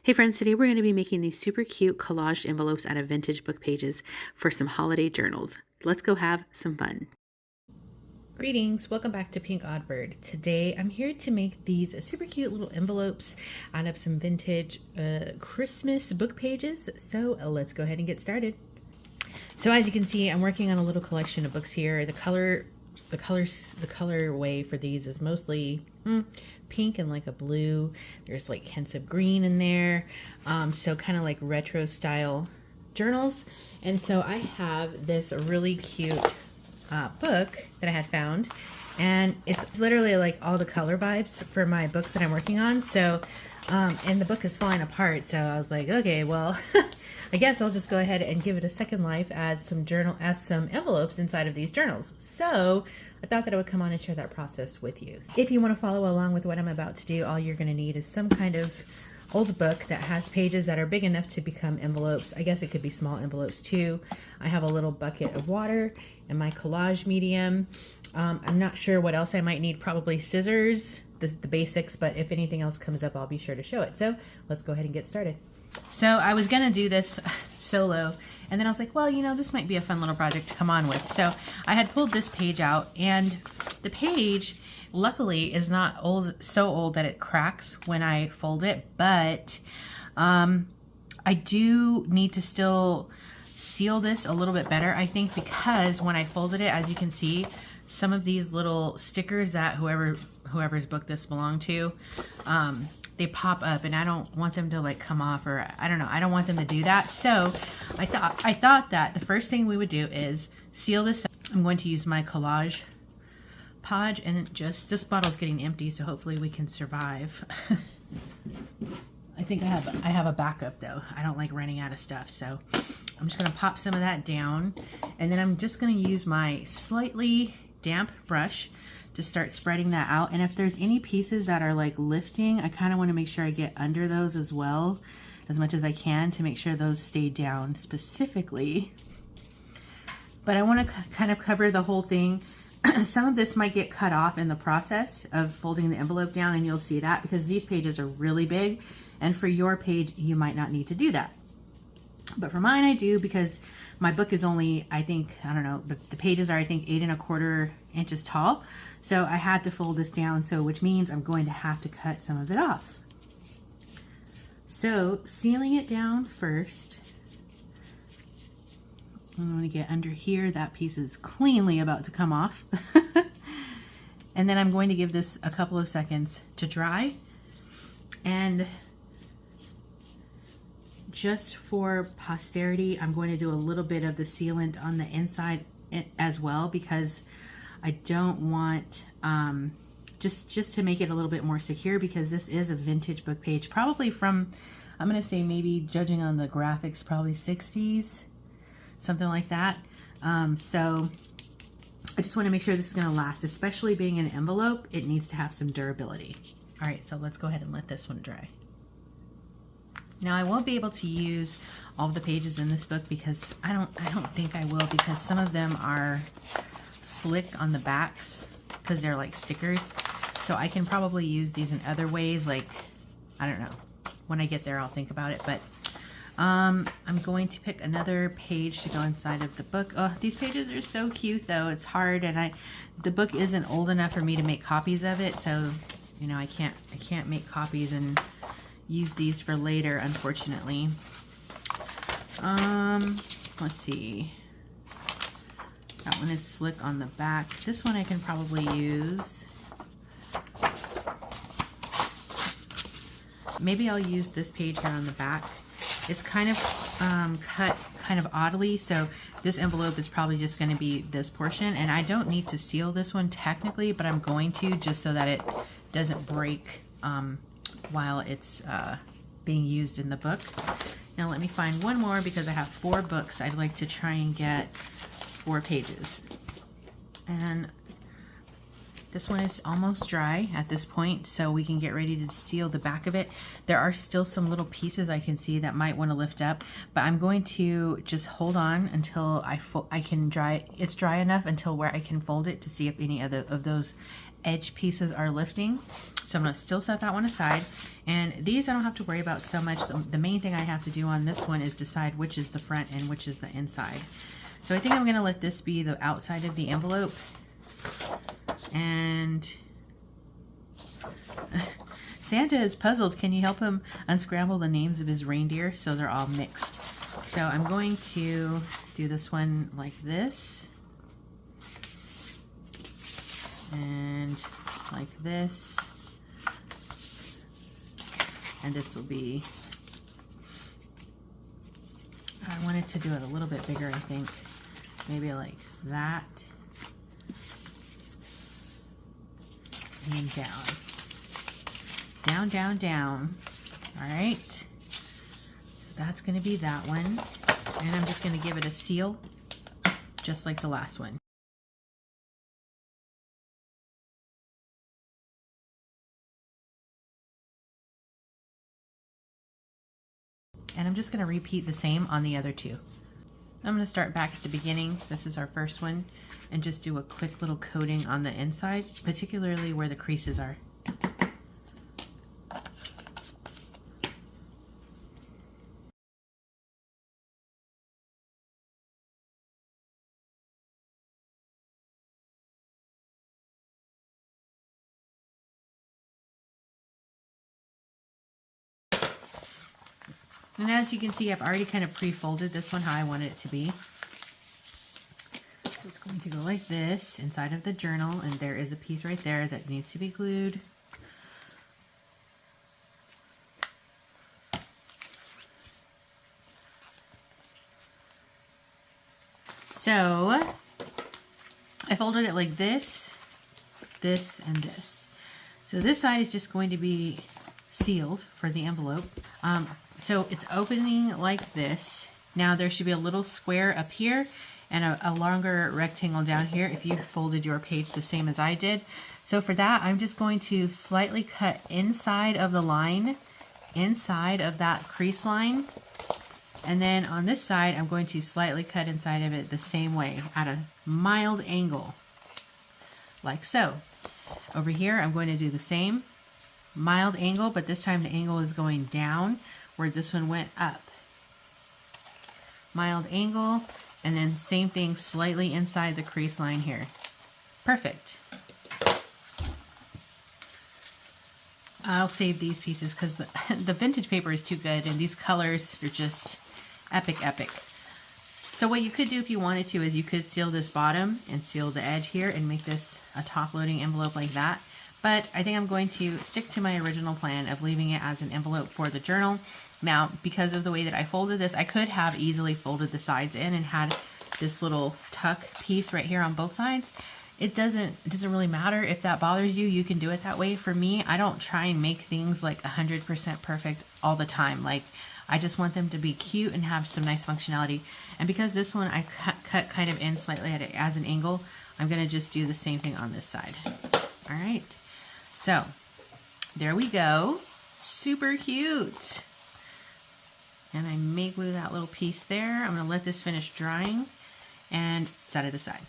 Hey friends, today we're going to be making these super cute collaged envelopes out of vintage book pages for some holiday journals. Let's go have some fun. Greetings, welcome back to PinkOddBird. Today I'm here to make these super cute little envelopes out of some vintage Christmas book pages. So let's go ahead and get started. So as you can see, I'm working on a little collection of books here. The colorway for these is mostly pink and like a blue. There's like hints of green in there. So kind of like retro style journals. And so I have this really cute book that I had found, and it's literally like all the color vibes for my books that I'm working on. So and the book is falling apart, so I was like, okay, well I guess I'll just go ahead and give it a second life as some envelopes inside of these journals. So I thought that I would come on and share that process with you. If you want to follow along with what I'm about to do, all you're going to need is some kind of old book that has pages that are big enough to become envelopes. I guess it could be small envelopes too. I have a little bucket of water and my collage medium. I'm not sure what else I might need. Probably scissors, the basics, but if anything else comes up, I'll be sure to show it. So let's go ahead and get started. So I was gonna do this solo, and then I was like, well, you know, this might be a fun little project to come on with. So I had pulled this page out, and the page luckily is not so old that it cracks when I fold it, but I do need to still seal this a little bit better, I think, because when I folded it, as you can see, some of these little stickers that whoever's book this belonged to, they pop up, and I don't want them to like come off, or I don't know, I don't want them to do that. So I thought that the first thing we would do is seal this up. I'm going to use my collage podge, and this bottle's getting empty, so hopefully we can survive. I think I have a backup though. I don't like running out of stuff, so I'm just gonna pop some of that down, and then I'm just gonna use my slightly damp brush to start spreading that out. And if there's any pieces that are like lifting, I kind of want to make sure I get under those as well, as much as I can, to make sure those stay down specifically. But I want to kind of cover the whole thing. Some of this might get cut off in the process of folding the envelope down, and you'll see that because these pages are really big, and for your page you might not need to do that. But for mine I do, because my book is only, I think, I don't know, the pages are, I think, 8 1/4 inches tall. So I had to fold this down, so which means I'm going to have to cut some of it off. So sealing it down first, I'm going to get under here. That piece is cleanly about to come off. And then I'm going to give this a couple of seconds to dry. And just for posterity, I'm going to do a little bit of the sealant on the inside as well, because I don't want, just to make it a little bit more secure, because this is a vintage book page, probably from, I'm going to say maybe, judging on the graphics, probably 60s, something like that. So I just want to make sure this is going to last, especially being an envelope. It needs to have some durability. All right, so let's go ahead and let this one dry. Now I won't be able to use all of the pages in this book, because I don't think I will, because some of them are slick on the backs because they're like stickers. So I can probably use these in other ways, like, I don't know, when I get there I'll think about it. But I'm going to pick another page to go inside of the book. Oh, these pages are so cute though. It's hard, and the book isn't old enough for me to make copies of it, so you know, I can't make copies and use these for later, unfortunately. Let's see. That one is slick on the back. This one I can probably use. Maybe I'll use this page here on the back. It's kind of cut kind of oddly, so this envelope is probably just going to be this portion, and I don't need to seal this one technically, but I'm going to, just so that it doesn't break while it's being used in the book. Now let me find one more, because I have 4 books. I'd like to try and get 4 pages. And This one is almost dry at this point, so we can get ready to seal the back of it. There are still some little pieces I can see that might want to lift up, but I'm going to just hold on until I can dry. It's dry enough until where I can fold it to see if any other of those edge pieces are lifting. So I'm going to still set that one aside. And these I don't have to worry about so much. The main thing I have to do on this one is decide which is the front and which is the inside. So I think I'm going to let this be the outside of the envelope. And Santa is puzzled. Can you help him unscramble the names of his reindeer so they're all mixed? So I'm going to do this one like this. And like this. And this will be, I wanted to do it a little bit bigger, I think. Maybe like that. And down. Down, down, down. All right. So that's going to be that one. And I'm just going to give it a seal, just like the last one. And I'm just going to repeat the same on the other two. I'm going to start back at the beginning. This is our first one, and just do a quick little coating on the inside, particularly where the creases are. And as you can see, I've already kind of pre-folded this one how I want it to be. So it's going to go like this inside of the journal, and there is a piece right there that needs to be glued. So I folded it like this, this, and this. So this side is just going to be sealed for the envelope. So it's opening like this. Now there should be a little square up here and a longer rectangle down here if you folded your page the same as I did. So for that, I'm just going to slightly cut inside of the line, inside of that crease line. And then on this side, I'm going to slightly cut inside of it the same way at a mild angle, like so. Over here, I'm going to do the same mild angle, but this time the angle is going down where this one went up. Mild angle, and then same thing slightly inside the crease line here. Perfect. I'll save these pieces because the vintage paper is too good, and these colors are just epic, epic. So what you could do if you wanted to is you could seal this bottom and seal the edge here and make this a top-loading envelope like that. But I think I'm going to stick to my original plan of leaving it as an envelope for the journal. Now, because of the way that I folded this, I could have easily folded the sides in and had this little tuck piece right here on both sides. It doesn't really matter if that bothers you. You can do it that way. For me, I don't try and make things like 100% perfect all the time. Like, I just want them to be cute and have some nice functionality. And because this one I cut kind of in slightly at it as an angle, I'm going to just do the same thing on this side. All right. So there we go. Super cute. And I may glue that little piece there. I'm going to let this finish drying and set it aside.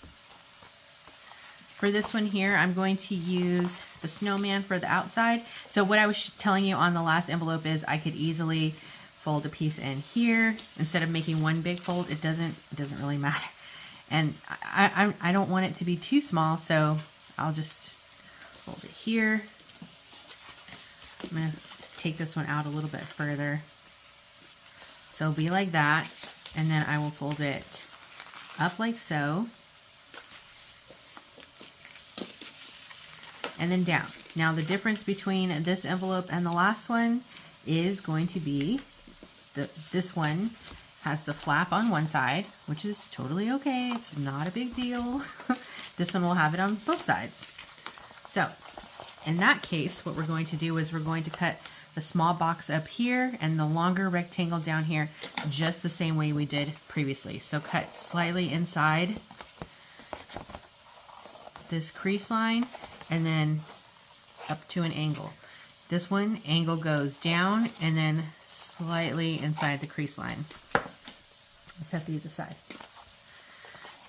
For this one here, I'm going to use the snowman for the outside. So what I was telling you on the last envelope is I could easily fold a piece in here instead of making one big fold. It doesn't really matter. And I don't want it to be too small, so I'll just fold it here. I'm going to take this one out a little bit further. So it'll be like that, and then I will fold it up like so, and then down. Now the difference between this envelope and the last one is going to be this one has the flap on one side, which is totally okay. It's not a big deal. This one will have it on both sides. So in that case, what we're going to do is we're going to cut the small box up here and the longer rectangle down here just the same way we did previously. So cut slightly inside this crease line and then up to an angle. This one, angle goes down and then slightly inside the crease line. Set these aside.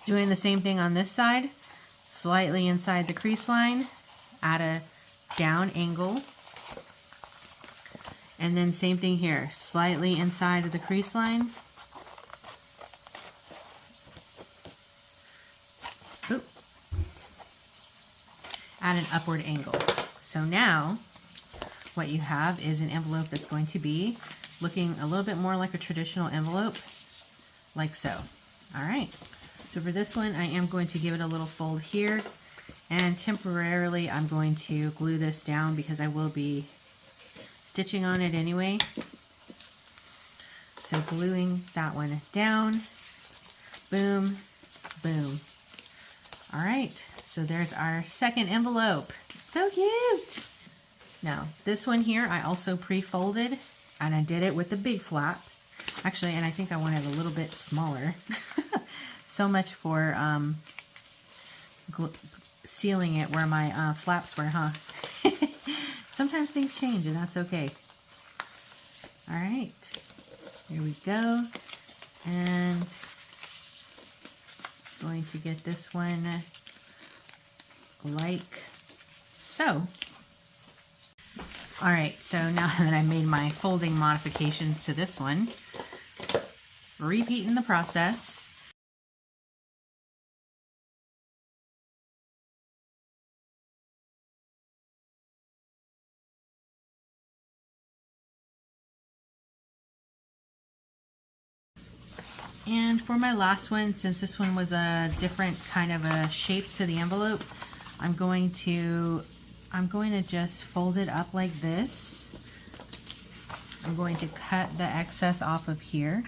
Doing the same thing on this side, slightly inside the crease line, at a down angle. And then same thing here, slightly inside of the crease line. Oop. At an upward angle. So now what you have is an envelope that's going to be looking a little bit more like a traditional envelope, like so. All right, so for this one, I am going to give it a little fold here, and temporarily I'm going to glue this down because I will be stitching on it anyway. So gluing that one down, boom, boom. All right, so there's our second envelope. So cute. Now, this one here, I also pre-folded, and I did it with the big flap. Actually, and I think I wanted a little bit smaller. So much for sealing it where my flaps were, huh? Sometimes things change, and that's okay. All right, here we go. And going to get this one like so. All right, so now that I made my folding modifications to this one, repeating the process. And for my last one, since this one was a different kind of a shape to the envelope, I'm going to just fold it up like this. I'm going to cut the excess off of here.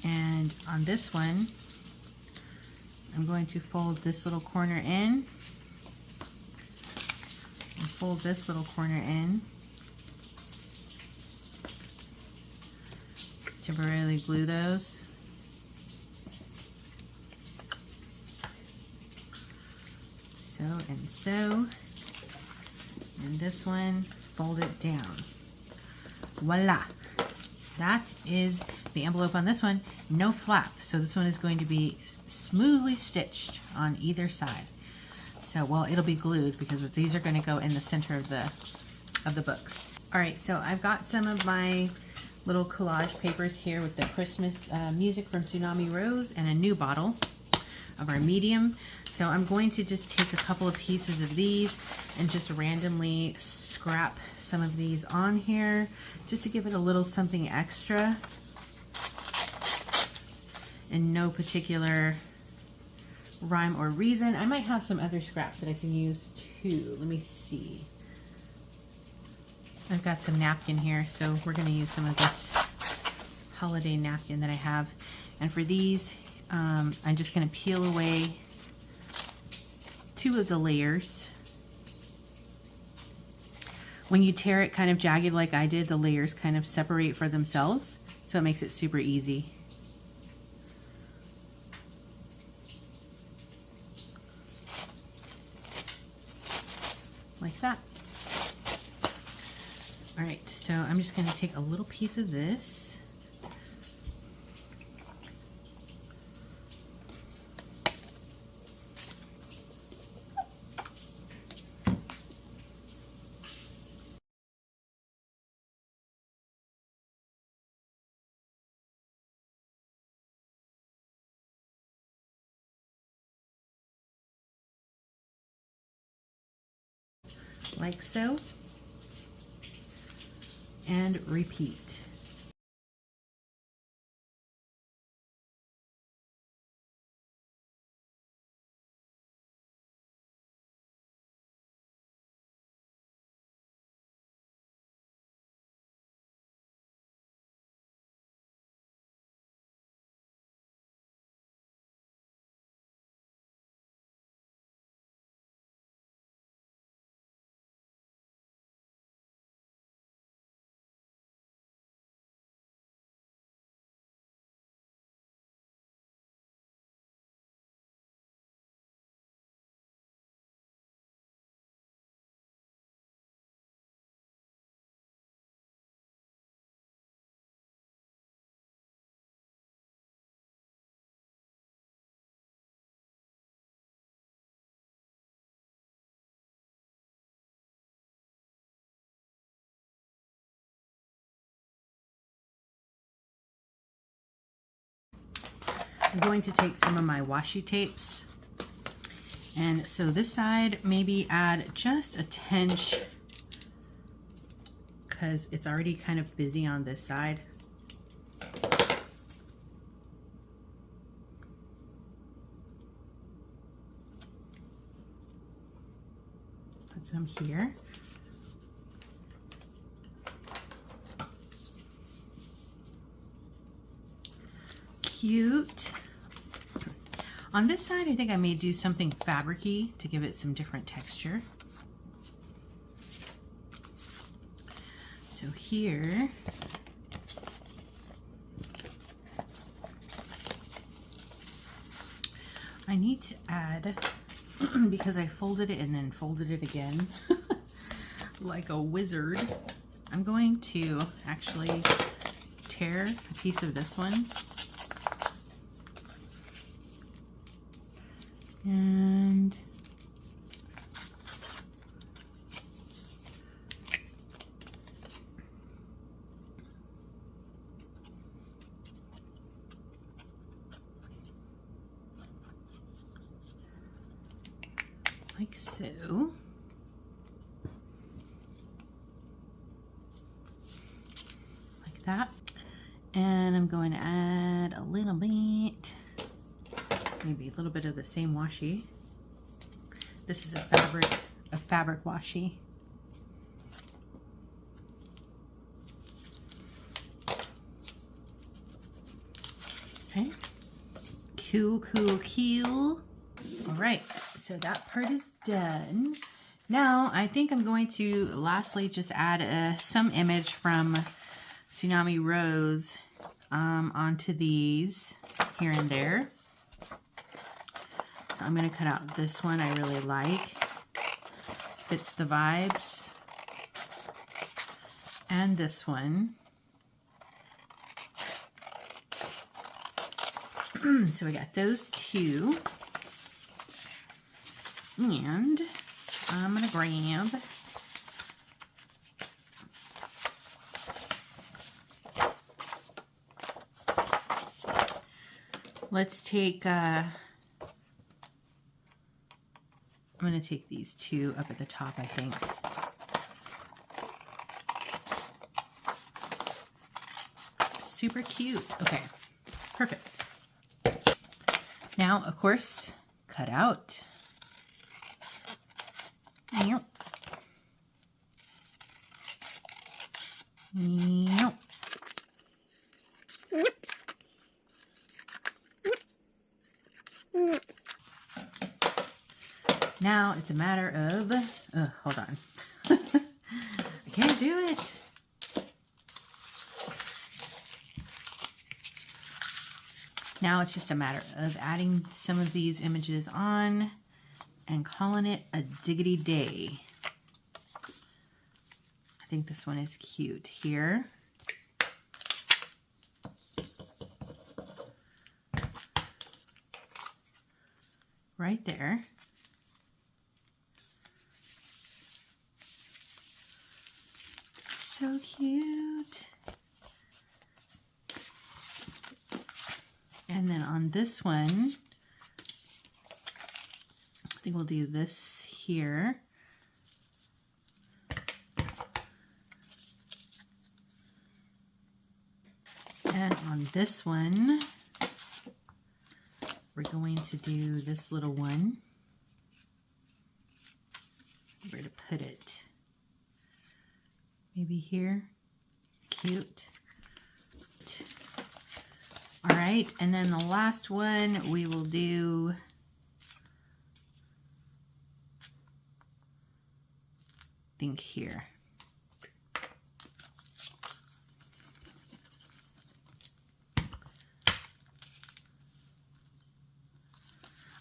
And on this one, I'm going to fold this little corner in and fold this little corner in. Temporarily glue those. So and so. And this one, fold it down. Voila! That is the envelope on this one. No flap. So this one is going to be smoothly stitched on either side. So, well, it'll be glued because these are going to go in the center of the books. All right, so I've got some of my little collage papers here with the Christmas music from Tsunami Rose and a new bottle of our medium. So I'm going to just take a couple of pieces of these and just randomly scrap some of these on here just to give it a little something extra. In no particular rhyme or reason. I might have some other scraps that I can use too. Let me see. I've got some napkin here, so we're going to use some of this holiday napkin that I have. And for these, I'm just going to peel away 2 of the layers. When you tear it kind of jagged like I did, the layers kind of separate for themselves, so it makes it super easy. Like that. All right, so I'm just going to take a little piece of this. Like so, and repeat. I'm going to take some of my washi tapes, and so this side maybe add just a tinge because it's already kind of busy on this side. Put some here. Cute. On this side, I think I may do something fabric-y to give it some different texture. So here, I need to add, because I folded it and then folded it again, like a wizard, I'm going to actually tear a piece of this one. And like so. Like that. And I'm going to add a little bit, maybe a little bit of the same washi. This is a fabric washi. Okay. Cool, cool, cool. All right, so that part is done. Now I think I'm going to lastly just add some image from Tsunami Rose onto these here and there. So I'm going to cut out this one I really like. Fits the vibes. And this one. So we got those two. And I'm going to grab let's take I'm going to take these two up at the top, I think. Super cute. Okay, perfect. Now, of course, cut out. Yep. Yep. Now it's a matter of, hold on. I can't do it. Now it's just a matter of adding some of these images on and calling it a diggity day. I think this one is cute here. Right there. So cute. And then on this one, I think we'll do this here. And on this one, we're going to do this little one. Where to put it? Maybe here. Cute. All right, and then the last one we will do think here.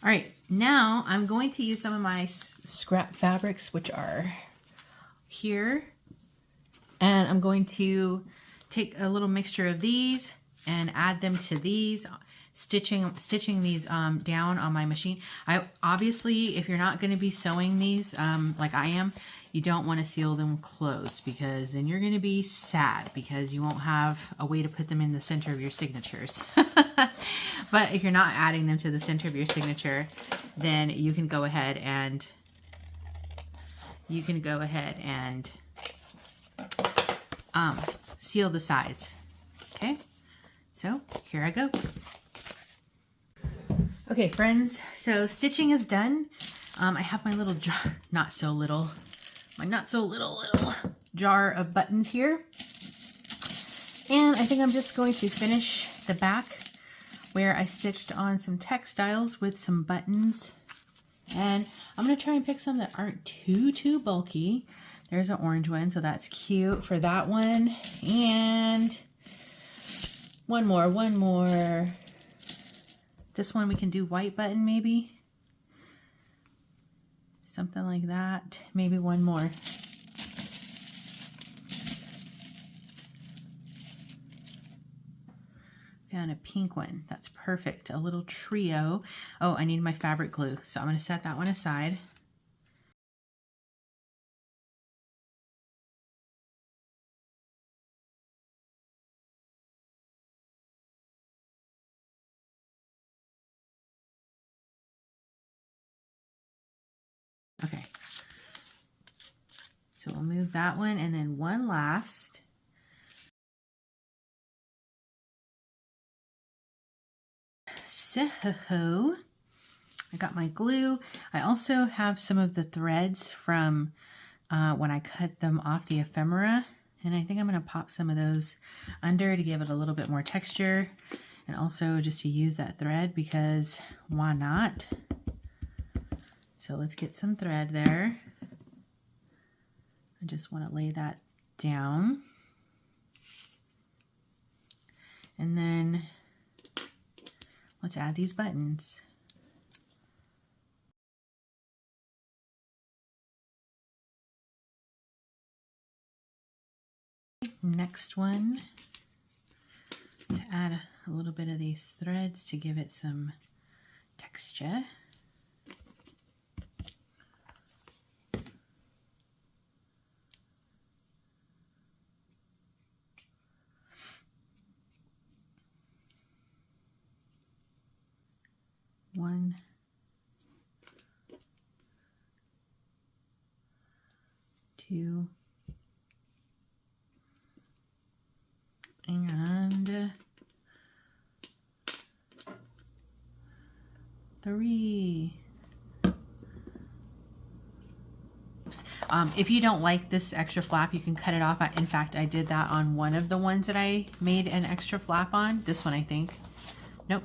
All right, now I'm going to use some of my scrap fabrics, which are here, and I'm going to take a little mixture of these and add them to these, stitching these down on my machine. I obviously, if you're not going to be sewing these like I am, you don't want to seal them closed, because then you're going to be sad because you won't have a way to put them in the center of your signatures. But if you're not adding them to the center of your signature, then you can go ahead and seal the sides. Okay, so here I go. Okay, friends, so stitching is done. I have my little jar, not so little jar of buttons here. And I think I'm just going to finish the back where I stitched on some textiles with some buttons. And I'm going to try and pick some that aren't too bulky. There's an orange one, so that's cute for that one. And one more. This one we can do white button maybe. Something like that. Maybe one more. Found a pink one. That's perfect. A little trio. Oh, I need my fabric glue. So I'm going to set that one aside. Okay. So we'll move that one, and then one last. So I got my glue. I also have some of the threads from when I cut them off the ephemera, and I think I'm going to pop some of those under to give it a little bit more texture, and also just to use that thread because why not? So let's get some thread there. I just want to lay that down. And then let's add these buttons. Next one, to add a little bit of these threads to give it some texture. One, two, and three. If you don't like this extra flap, you can cut it off. In fact, I did that on one of the ones that I made an extra flap on. This one, I think. Nope,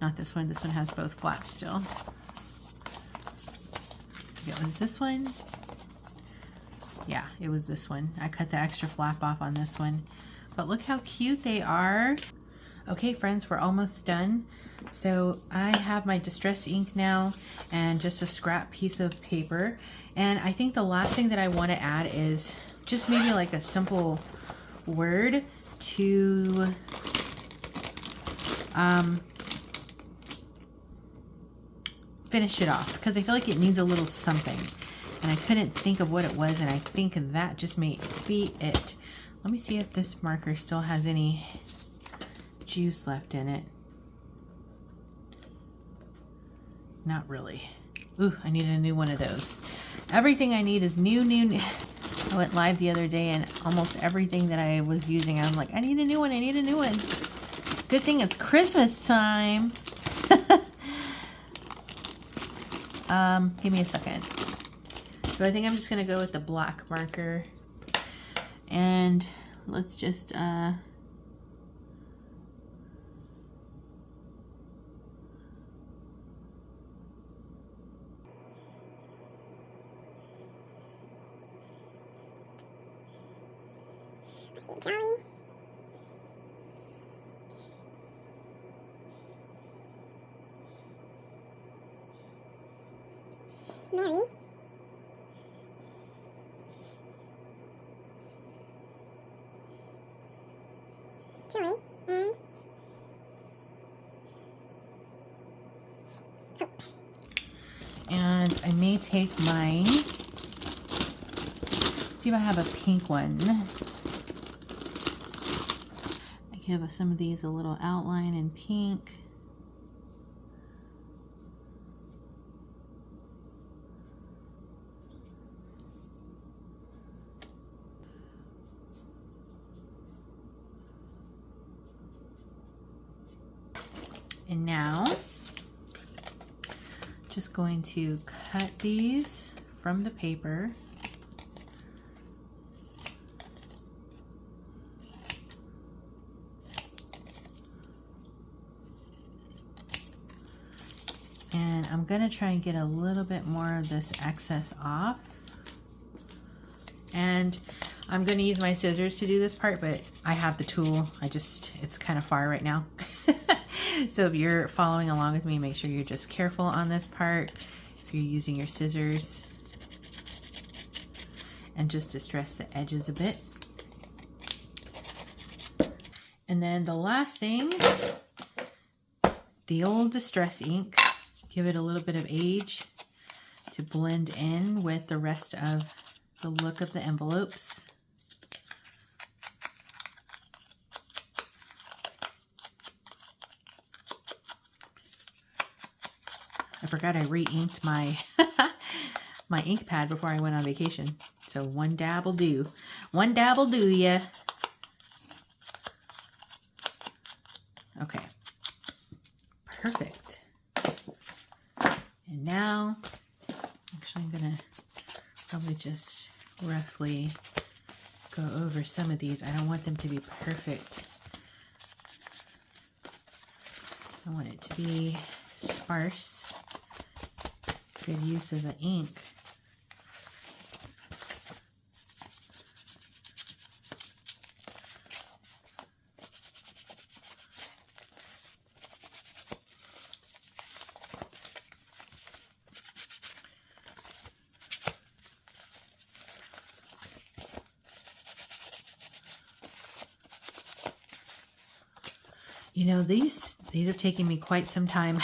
not this one. This one has both flaps still. It was this one. Yeah, it was this one. I cut the extra flap off on this one. But look how cute they are. Okay, friends, we're almost done. So I have my distress ink now and just a scrap piece of paper. And I think the last thing that I want to add is just maybe like a simple word to finish it off, because I feel like it needs a little something. And I couldn't think of what it was, and I think that just may be it. Let me see if this marker still has any juice left in it. Not really. Ooh, I need a new one of those. Everything I need is new. I went live the other day and almost everything that I was using, I'm like, I need a new one, I need a new one. Good thing it's Christmas time. Give me a second. So I think I'm just gonna go with the black marker, and let's just Joey. Mary. Joey. And and I may take my see if I have a pink one. I give some of these a little outline in pink. And now, just going to cut these from the paper. And I'm gonna try and get a little bit more of this excess off. And I'm gonna use my scissors to do this part, but I have the tool. It's kind of far right now. So if you're following along with me, make sure you're just careful on this part. If you're using your scissors, and just distress the edges a bit. And then the last thing, the old distress ink. Give it a little bit of age to blend in with the rest of the look of the envelopes. I forgot I re-inked my my ink pad before I went on vacation. So one dab will do. One dab will do ya. Okay. Perfect. And now, actually I'm gonna probably just roughly go over some of these. I don't want them to be perfect. I want it to be sparse. Good use of the ink. You know, these are taking me quite some time.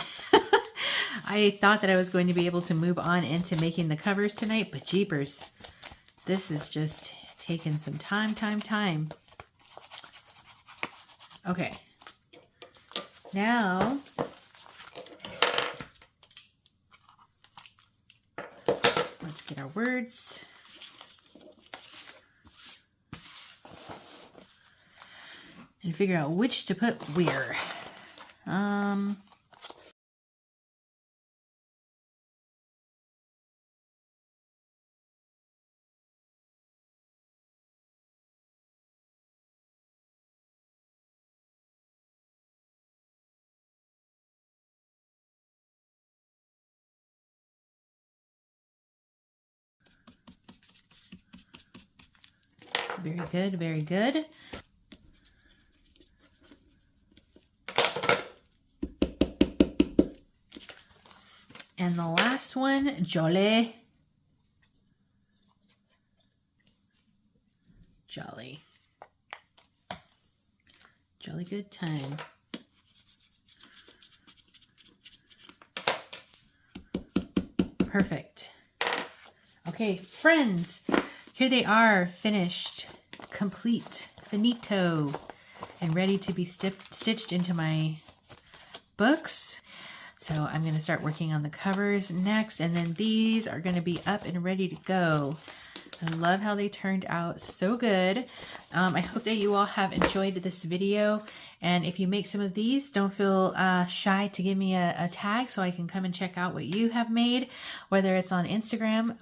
I thought that I was going to be able to move on into making the covers tonight, but jeepers, this is just taking some time. Okay. Now, let's get our words. And figure out which to put where. Very good, very good. And the last one, jolly. Jolly. Jolly good time. Perfect. Okay, friends, here they are, finished, complete, finito, and ready to be stitched into my books. So I'm going to start working on the covers next, and then these are going to be up and ready to go. I love how they turned out so good. I hope that you all have enjoyed this video, and if you make some of these, don't feel shy to give me a tag so I can come and check out what you have made, whether it's on Instagram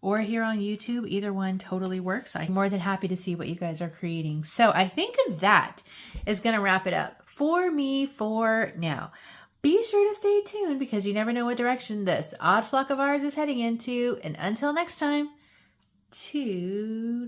or here on YouTube. Either one totally works. I'm more than happy to see what you guys are creating. So I think that is going to wrap it up for me for now. Be sure to stay tuned because you never know what direction this odd flock of ours is heading into. And until next time, toodaloo.